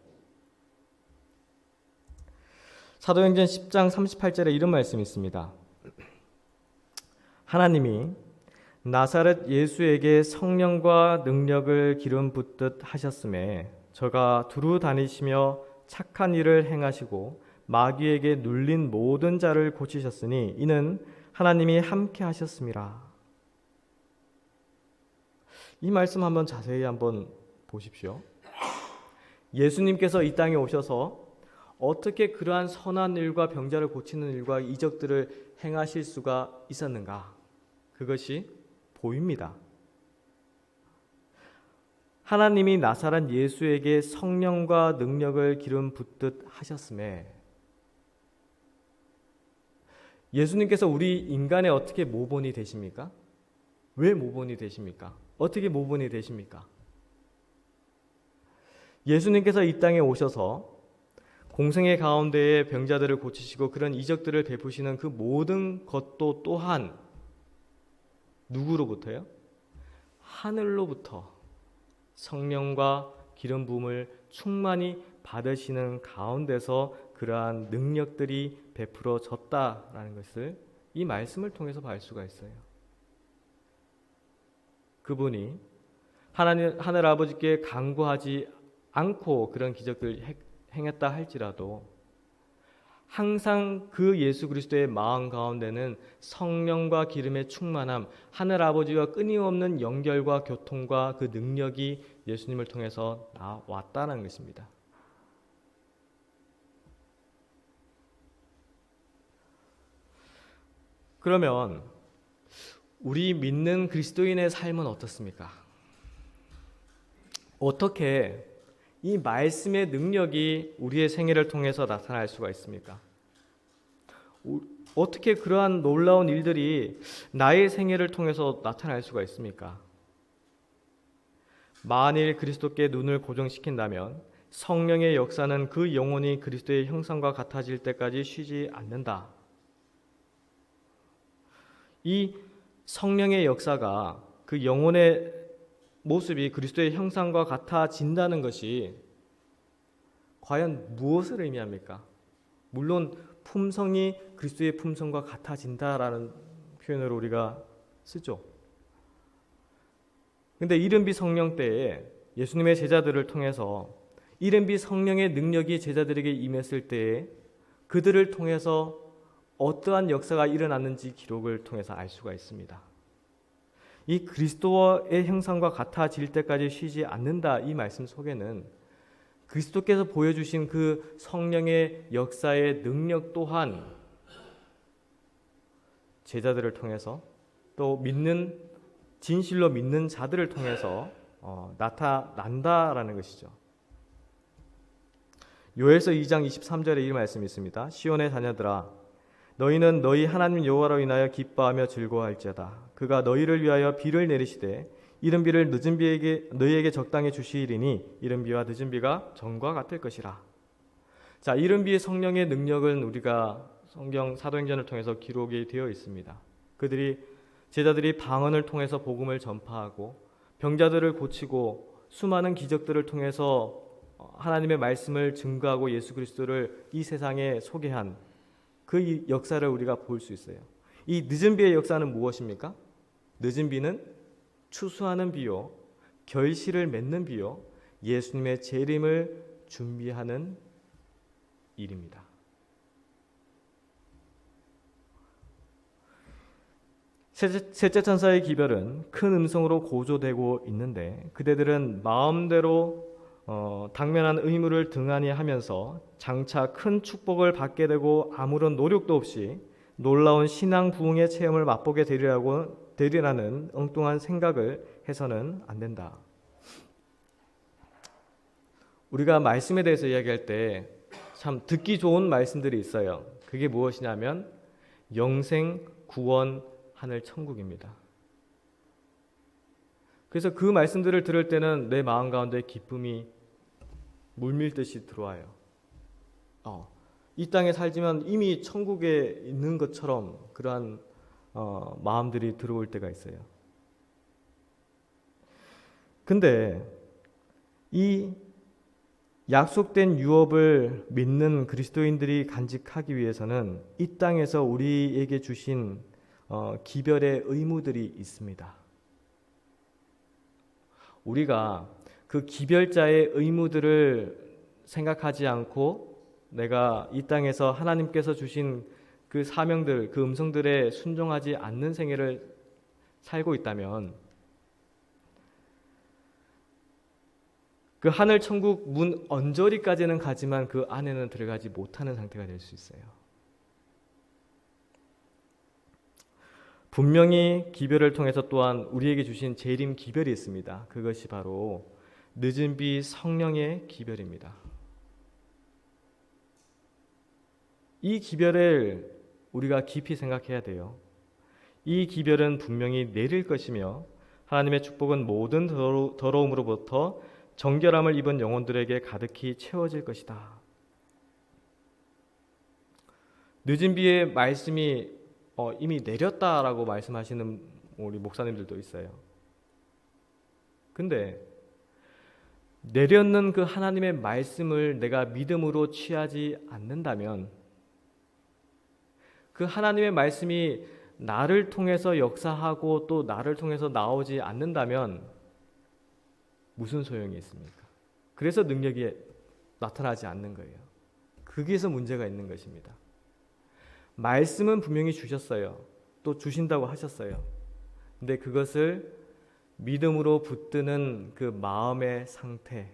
사도행전 10장 38절에 이런 말씀이 있습니다. 하나님이 나사렛 예수에게 성령과 능력을 기름 붓듯 하셨음에 저가 두루 다니시며 착한 일을 행하시고 마귀에게 눌린 모든 자를 고치셨으니 이는 하나님이 함께 하셨음이라. 이 말씀 한번 자세히 한번 보십시오. 예수님께서 이 땅에 오셔서 어떻게 그러한 선한 일과 병자를 고치는 일과 이적들을 행하실 수가 있었는가? 그것이 보입니다. 하나님이 나사렛 예수에게 성령과 능력을 기름 붓듯 하셨음에 예수님께서 우리 인간의 어떻게 모본이 되십니까? 왜 모본이 되십니까? 어떻게 모본이 되십니까? 예수님께서 이 땅에 오셔서 공생의 가운데에 병자들을 고치시고 그런 이적들을 베푸시는 그 모든 것도 또한 누구로부터요? 하늘로부터 성령과 기름 부음을 충만히 받으시는 가운데서 그러한 능력들이 베풀어졌다라는 것을 이 말씀을 통해서 알 수가 있어요. 그분이 하늘 아버지께 간구하지 않고 그런 기적들을 행했다 할지라도 항상 그 예수 그리스도의 마음 가운데는 성령과 기름의 충만함, 하늘 아버지와 끊임없는 연결과 교통과 그 능력이 예수님을 통해서 왔다는 것입니다. 그러면 우리 믿는 그리스도인의 삶은 어떻습니까? 어떻게 이 말씀의 능력이 우리의 생애를 통해서 나타날 수가 있습니까? 어떻게 그러한 놀라운 일들이 나의 생애를 통해서 나타날 수가 있습니까? 만일 그리스도께 눈을 고정시킨다면 성령의 역사는 그 영혼이 그리스도의 형상과 같아질 때까지 쉬지 않는다. 이 성령의 역사가 그 영혼의 모습이 그리스도의 형상과 같아진다는 것이 과연 무엇을 의미합니까? 물론 품성이 그리스도의 품성과 같아진다라는 표현을 우리가 쓰죠. 근데 이른비 성령 때에 예수님의 제자들을 통해서 이른비 성령의 능력이 제자들에게 임했을 때에 그들을 통해서 어떠한 역사가 일어났는지 기록을 통해서 알 수가 있습니다. 이 그리스도의 형상과 같아질 때까지 쉬지 않는다 이 말씀 속에는 그리스도께서 보여주신 그 성령의 역사의 능력 또한 제자들을 통해서 또 진실로 믿는 자들을 통해서 나타난다라는 것이죠. 요엘서 2장 23절에 이 말씀이 있습니다. 시온의 자녀들아 너희는 너희 하나님 여호와로 인하여 기뻐하며 즐거워할지어다. 그가 너희를 위하여 비를 내리시되 이른 비를 늦은 비에게 너희에게 적당히 주시리니 이른 비와 늦은 비가 전과 같을 것이라. 자, 이른 비의 성령의 능력은 우리가 성경 사도행전을 통해서 기록이 되어 있습니다. 제자들이 방언을 통해서 복음을 전파하고 병자들을 고치고 수많은 기적들을 통해서 하나님의 말씀을 증거하고 예수 그리스도를 이 세상에 소개한 그 역사를 우리가 볼 수 있어요. 이 늦은 비의 역사는 무엇입니까? 늦은 비는 추수하는 비요, 결실을 맺는 비요, 예수님의 재림을 준비하는 일입니다. 셋째 천사의 기별은 큰 음성으로 고조되고 있는데 그대들은 마음대로 당면한 의무를 등한히 하면서 장차 큰 축복을 받게 되고 아무런 노력도 없이 놀라운 신앙 부흥의 체험을 맛보게 되리라는 엉뚱한 생각을 해서는 안 된다. 우리가 말씀에 대해서 이야기할 때 참 듣기 좋은 말씀들이 있어요. 그게 무엇이냐면 영생, 구원, 하늘 천국입니다. 그래서 그 말씀들을 들을 때는 내 마음 가운데 기쁨이 물밀듯이 들어와요. 이 땅에 살지만 이미 천국에 있는 것처럼 그러한 마음들이 들어올 때가 있어요. 근데 이 약속된 유업을 믿는 그리스도인들이 간직하기 위해서는 이 땅에서 우리에게 주신 기별의 의무들이 있습니다. 우리가 그 기별자의 의무들을 생각하지 않고 내가 이 땅에서 하나님께서 주신 그 사명들, 그 음성들에 순종하지 않는 생애를 살고 있다면 그 하늘 천국 문 언저리까지는 가지만 그 안에는 들어가지 못하는 상태가 될 수 있어요. 분명히 기별을 통해서 또한 우리에게 주신 재림 기별이 있습니다. 그것이 바로 늦은 비 성령의 기별입니다. 이 기별을 우리가 깊이 생각해야 돼요. 이 기별은 분명히 내릴 것이며 하나님의 축복은 모든 더러움으로부터 정결함을 입은 영혼들에게 가득히 채워질 것이다. 늦은 비의 말씀이 이미 내렸다라고 말씀하시는 우리 목사님들도 있어요. 근데 내려놓는 그 하나님의 말씀을 내가 믿음으로 취하지 않는다면, 그 하나님의 말씀이 나를 통해서 역사하고 또 나를 통해서 나오지 않는다면 무슨 소용이 있습니까? 그래서 능력이 나타나지 않는 거예요. 거기에서 문제가 있는 것입니다. 말씀은 분명히 주셨어요. 또 주신다고 하셨어요. 근데 그것을 믿음으로 붙드는 그 마음의 상태,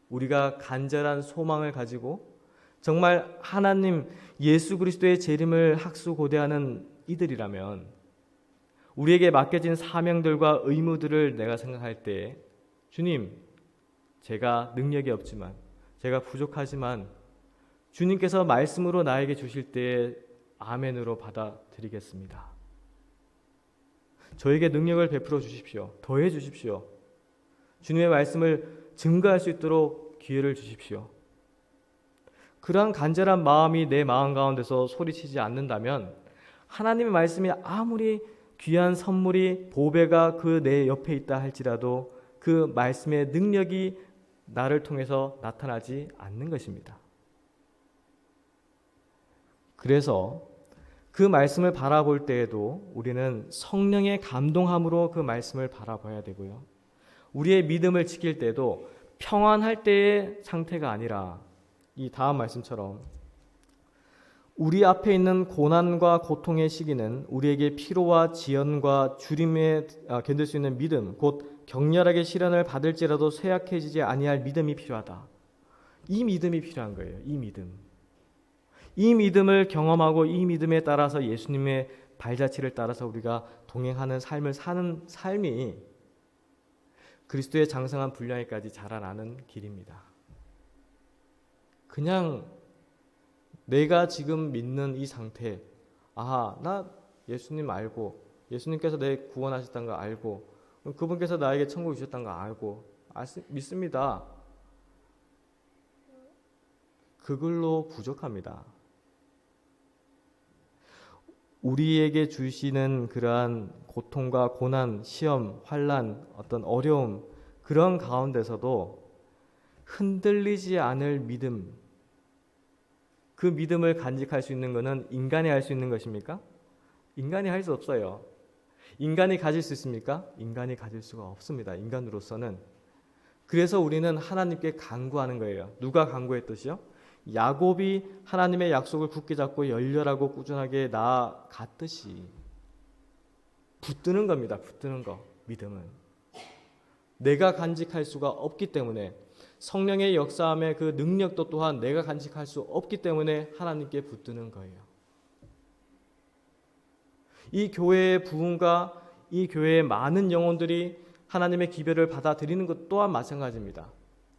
우리가 간절한 소망을 가지고 정말 하나님 예수 그리스도의 재림을 학수고대하는 이들이라면, 우리에게 맡겨진 사명들과 의무들을 내가 생각할 때, 주님, 제가 능력이 없지만, 제가 부족하지만 주님께서 말씀으로 나에게 주실 때에 아멘으로 받아들이겠습니다. 저에게 능력을 베풀어 주십시오. 더해 주십시오. 주님의 말씀을 증거할 수 있도록 기회를 주십시오. 그러한 간절한 마음이 내 마음 가운데서 소리치지 않는다면, 하나님의 말씀이 아무리 귀한 선물이 보배가 그 내 옆에 있다 할지라도 그 말씀의 능력이 나를 통해서 나타나지 않는 것입니다. 그래서 그 말씀을 바라볼 때에도 우리는 성령의 감동함으로 그 말씀을 바라봐야 되고요. 우리의 믿음을 지킬 때도 평안할 때의 상태가 아니라 이 다음 말씀처럼 우리 앞에 있는 고난과 고통의 시기는 우리에게 피로와 지연과 주림에 견딜 수 있는 믿음, 곧 격렬하게 시련을 받을지라도 쇠약해지지 아니할 믿음이 필요하다. 이 믿음이 필요한 거예요. 이 믿음. 이 믿음을 경험하고 이 믿음에 따라서 예수님의 발자취를 따라서 우리가 동행하는 삶을 사는 삶이 그리스도의 장성한 분량에까지 자라나는 길입니다. 그냥 내가 지금 믿는 이 상태, 나 예수님 알고, 예수님께서 내 구원하셨다는 거 알고, 그분께서 나에게 천국 주셨다는 거 알고 믿습니다. 그걸로 부족합니다. 우리에게 주시는 그러한 고통과 고난, 시험, 환난, 어떤 어려움, 그런 가운데서도 흔들리지 않을 믿음, 그 믿음을 간직할 수 있는 것은 인간이 할 수 있는 것입니까? 인간이 할 수 없어요. 인간이 가질 수 있습니까? 인간이 가질 수가 없습니다. 인간으로서는. 그래서 우리는 하나님께 간구하는 거예요. 누가 간구했듯이요? 야곱이 하나님의 약속을 굳게 잡고 열렬하고 꾸준하게 나아갔듯이 붙드는 겁니다. 붙드는 거, 믿음은. 내가 간직할 수가 없기 때문에, 성령의 역사함의 그 능력도 또한 내가 간직할 수 없기 때문에 하나님께 붙드는 거예요. 이 교회의 부흥과 이 교회의 많은 영혼들이 하나님의 기별을 받아들이는 것 또한 마찬가지입니다.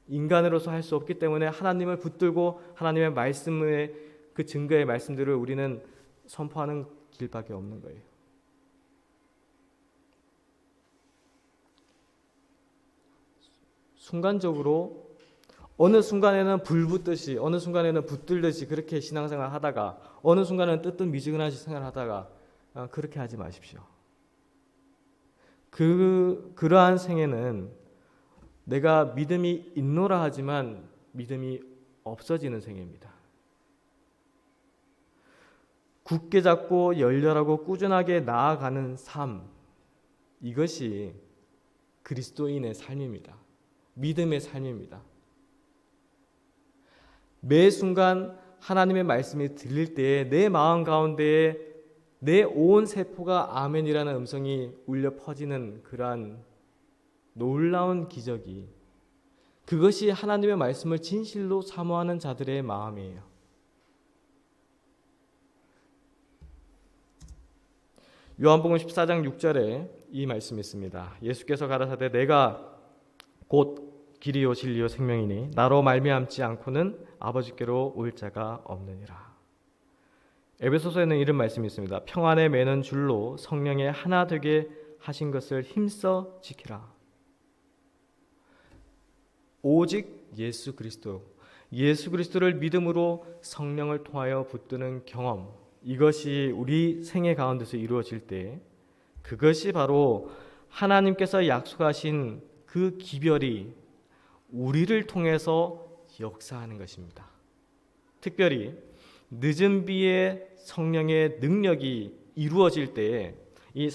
인간으로서 할 수 없기 때문에 하나님을 붙들고 하나님의 말씀의 그 증거의 말씀들을 우리는 선포하는 길밖에 없는 거예요. 순간적으로 어느 순간에는 불 붙듯이, 어느 순간에는 붙들듯이 그렇게 신앙생활 하다가, 어느 순간에는 뜨뜻미지근하게 생활하다가 그렇게 하지 마십시오. 그러한 생애는 내가 믿음이 있노라 하지만 믿음이 없어지는 생애입니다. 굳게 잡고 열렬하고 꾸준하게 나아가는 삶, 이것이 그리스도인의 삶입니다. 믿음의 삶입니다. 매 순간 하나님의 말씀이 들릴 때에 내 마음 가운데에 내 온 세포가 아멘이라는 음성이 울려 퍼지는 그러한 놀라운 기적이, 그것이 하나님의 말씀을 진실로 사모하는 자들의 마음이에요. 요한복음 14장 6절에 이 말씀이 있습니다. 예수께서 가라사대 내가 곧 길이요 진리요 생명이니 나로 말미암지 않고는 아버지께로 올 자가 없느니라. 에베소서에는 이런 말씀이 있습니다. 평안에 매는 줄로 성령에 하나 되게 하신 것을 힘써 지키라. 오직 예수 그리스도, 예수 그리스도를 믿음으로 성령을 통하여 붙드는 경험, 이것이 우리 생애 가운데서 이루어질 때, 그것이 바로 하나님께서 약속하신 그 기별이 우리를 통해서 역사하는 것입니다. 특별히 늦은 비에 성령의 능력이 이루어질 때에 이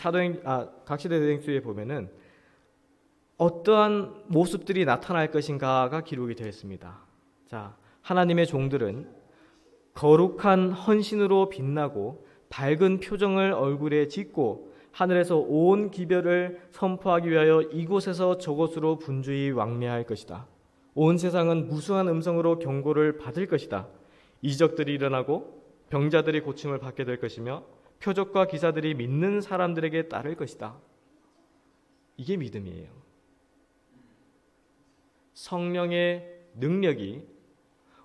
각시대행수에 보면은 어떠한 모습들이 나타날 것인가가 기록이 되어 있습니다. 자, 하나님의 종들은 거룩한 헌신으로 빛나고 밝은 표정을 얼굴에 짓고 하늘에서 온 기별을 선포하기 위하여 이곳에서 저곳으로 분주히 왕래할 것이다. 온 세상은 무수한 음성으로 경고를 받을 것이다. 이적들이 일어나고 병자들이 고침을 받게 될 것이며 표적과 기사들이 믿는 사람들에게 따를 것이다. 이게 믿음이에요. 성령의 능력이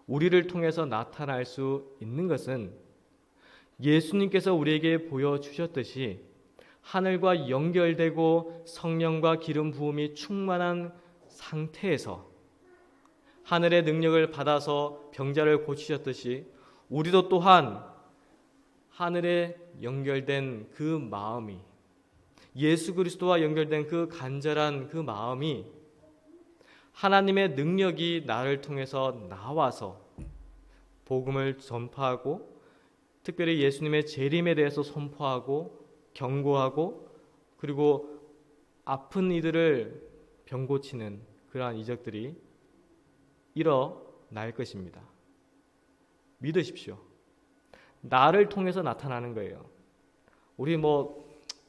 우리를 통해서 나타날 수 있는 것은 예수님께서 우리에게 보여주셨듯이 하늘과 연결되고 성령과 기름 부음이 충만한 상태에서 하늘의 능력을 받아서 병자를 고치셨듯이 우리도 또한 하늘에 연결된 그 마음이, 예수 그리스도와 연결된 그 간절한 그 마음이 하나님의 능력이 나를 통해서 나와서 복음을 전파하고 특별히 예수님의 재림에 대해서 선포하고 경고하고 그리고 아픈 이들을 병 고치는 그러한 이적들이 일어날 것입니다. 믿으십시오. 나를 통해서 나타나는 거예요. 우리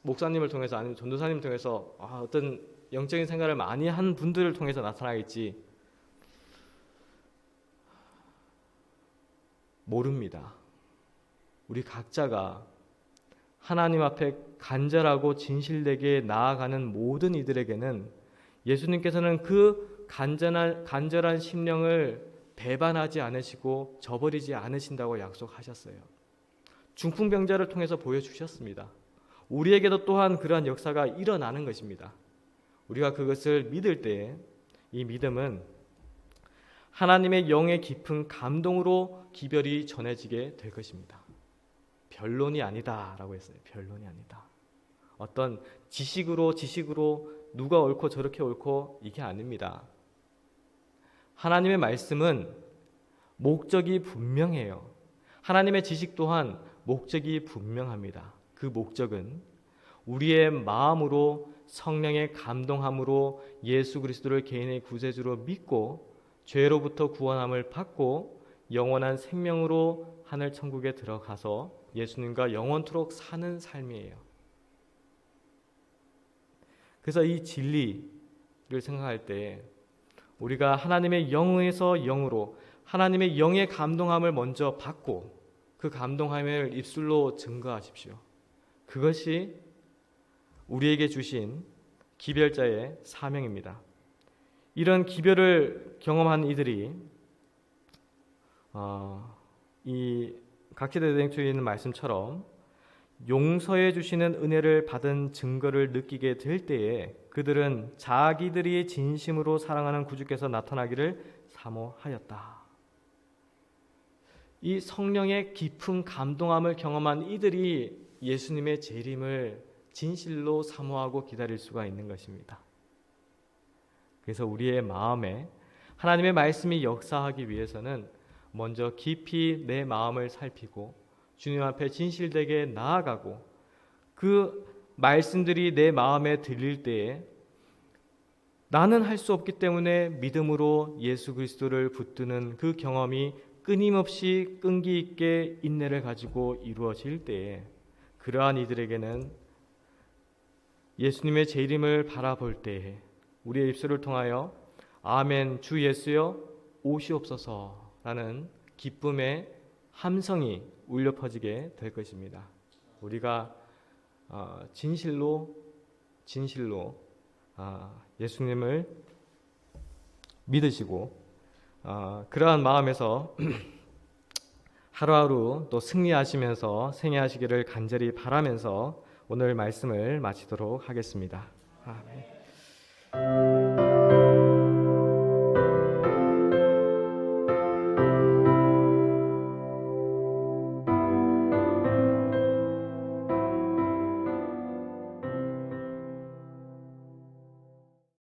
목사님을 통해서 아니면 전도사님을 통해서 어떤 영적인 생활을 많이 한 분들을 통해서 나타나겠지 모릅니다. 우리 각자가 하나님 앞에 간절하고 진실되게 나아가는 모든 이들에게는 예수님께서는 그 간절한 심령을 배반하지 않으시고 저버리지 않으신다고 약속하셨어요. 중풍병자를 통해서 보여주셨습니다. 우리에게도 또한 그러한 역사가 일어나는 것입니다. 우리가 그것을 믿을 때 이 믿음은 하나님의 영의 깊은 감동으로 기별이 전해지게 될 것입니다. 변론이 아니다라고 했어요. 변론이 아니다. 어떤 지식으로 누가 옳고 저렇게 옳고 이게 아닙니다. 하나님의 말씀은 목적이 분명해요. 하나님의 지식 또한 목적이 분명합니다. 그 목적은 우리의 마음으로 성령의 감동함으로 예수 그리스도를 개인의 구세주로 믿고 죄로부터 구원함을 받고 영원한 생명으로 하늘 천국에 들어가서 예수님과 영원토록 사는 삶이에요. 그래서 이 진리를 생각할 때 우리가 하나님의 영에서 영으로 하나님의 영의 감동함을 먼저 받고 그 감동함을 입술로 증거하십시오. 그것이 우리에게 주신 기별자의 사명입니다. 이런 기별을 경험한 이들이 이 각시대행초에 있는 말씀처럼 용서해 주시는 은혜를 받은 증거를 느끼게 될 때에 그들은 자기들이 진심으로 사랑하는 구주께서 나타나기를 사모하였다. 이 성령의 깊은 감동함을 경험한 이들이 예수님의 재림을 진실로 사모하고 기다릴 수가 있는 것입니다. 그래서 우리의 마음에 하나님의 말씀이 역사하기 위해서는 먼저 깊이 내 마음을 살피고 주님 앞에 진실되게 나아가고 그 말씀들이 내 마음에 들릴 때에 나는 할 수 없기 때문에 믿음으로 예수 그리스도를 붙드는 그 경험이 끊임없이 끈기 있게 인내를 가지고 이루어질 때에 그러한 이들에게는 예수님의 재림을 바라볼 때에 우리의 입술을 통하여 아멘 주 예수여 오시옵소서라는 기쁨의 함성이 울려 퍼지게 될 것입니다. 우리가 진실로 예수님을 믿으시고 그러한 마음에서 하루하루 또 승리하시면서 생애하시기를 간절히 바라면서 오늘 말씀을 마치도록 하겠습니다. 아멘.